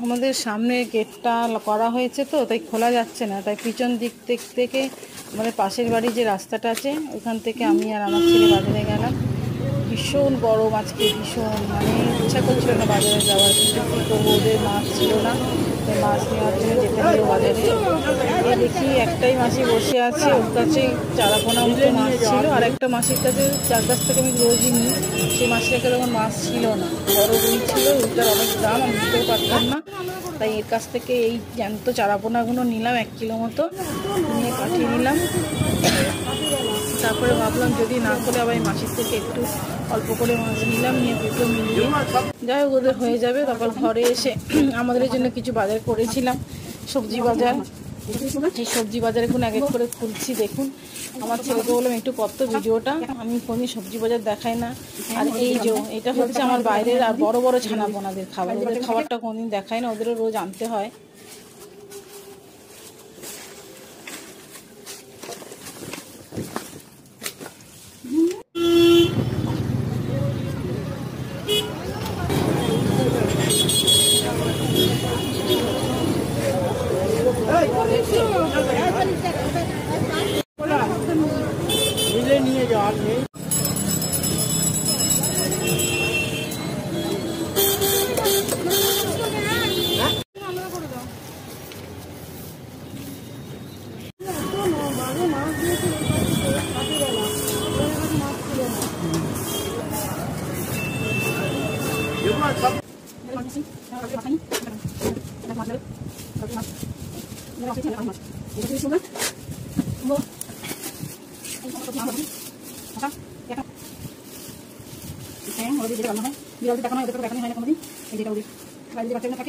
আমাদের সামনে গেটটা করা হয়েছে তো, তাই খোলা যাচ্ছে না, তাই পিছন দিক থেকে আমাদের পাশের বাড়ি যে রাস্তাটা আছে ওখান থেকে আমি আর আমার ছেলে বাজারে গেলাম। ভীষণ গরম আজকে, ভীষণ মানে ইচ্ছা করছিল না বাজারে যাওয়ার, কিন্তু কী করবো, ওদের মাছ ছিল না, তাই মাছ নেওয়ার জন্য যেতে হলো বাজারে। এই দেখি একটাই মাসি বসে আছে, ওর কাছে চারাপোনা মতো মাছ ছিল, আর একটা মাসির কাছে যার কাছ থেকে আমি রোজই নিই, সেই মাসির কাছে তখন মাছ ছিল না, বড় রুই ছিল, রুইটার অনেক দাম, আমি দিতেও পারতাম না, তাই এর কাছ থেকে এই জ্যান্ত চারাপোনাগুলো নিলাম 1 কিলো মতো, নিয়ে পাঠিয়ে নিলাম। তারপরে ভাবলাম যদি না করে আবার মাসির থেকে একটু অল্প করে মাছ নিলাম, নিয়ে দুটো মিলিয়ে যাই হোক ওদের হয়ে যাবে। তারপর ঘরে এসে আমাদের জন্য কিছু বাজার করেছিলাম, সবজি বাজার। এই সবজি বাজারগুলো এক এক করে খুলছি, দেখুন। আমার ছেলেকে বললাম একটু কত ভিডিওটা, আমি কোনদিন সবজি বাজার দেখাই না। আর এই যে এটা হচ্ছে আমার বাইরের আর বড় বড় ছানাপোনাদের খাবার, ওদের খাবারটা কোনদিন দেখাই না, ওদেরও রোজ আনতে হয়। নিয়ে যাওয়া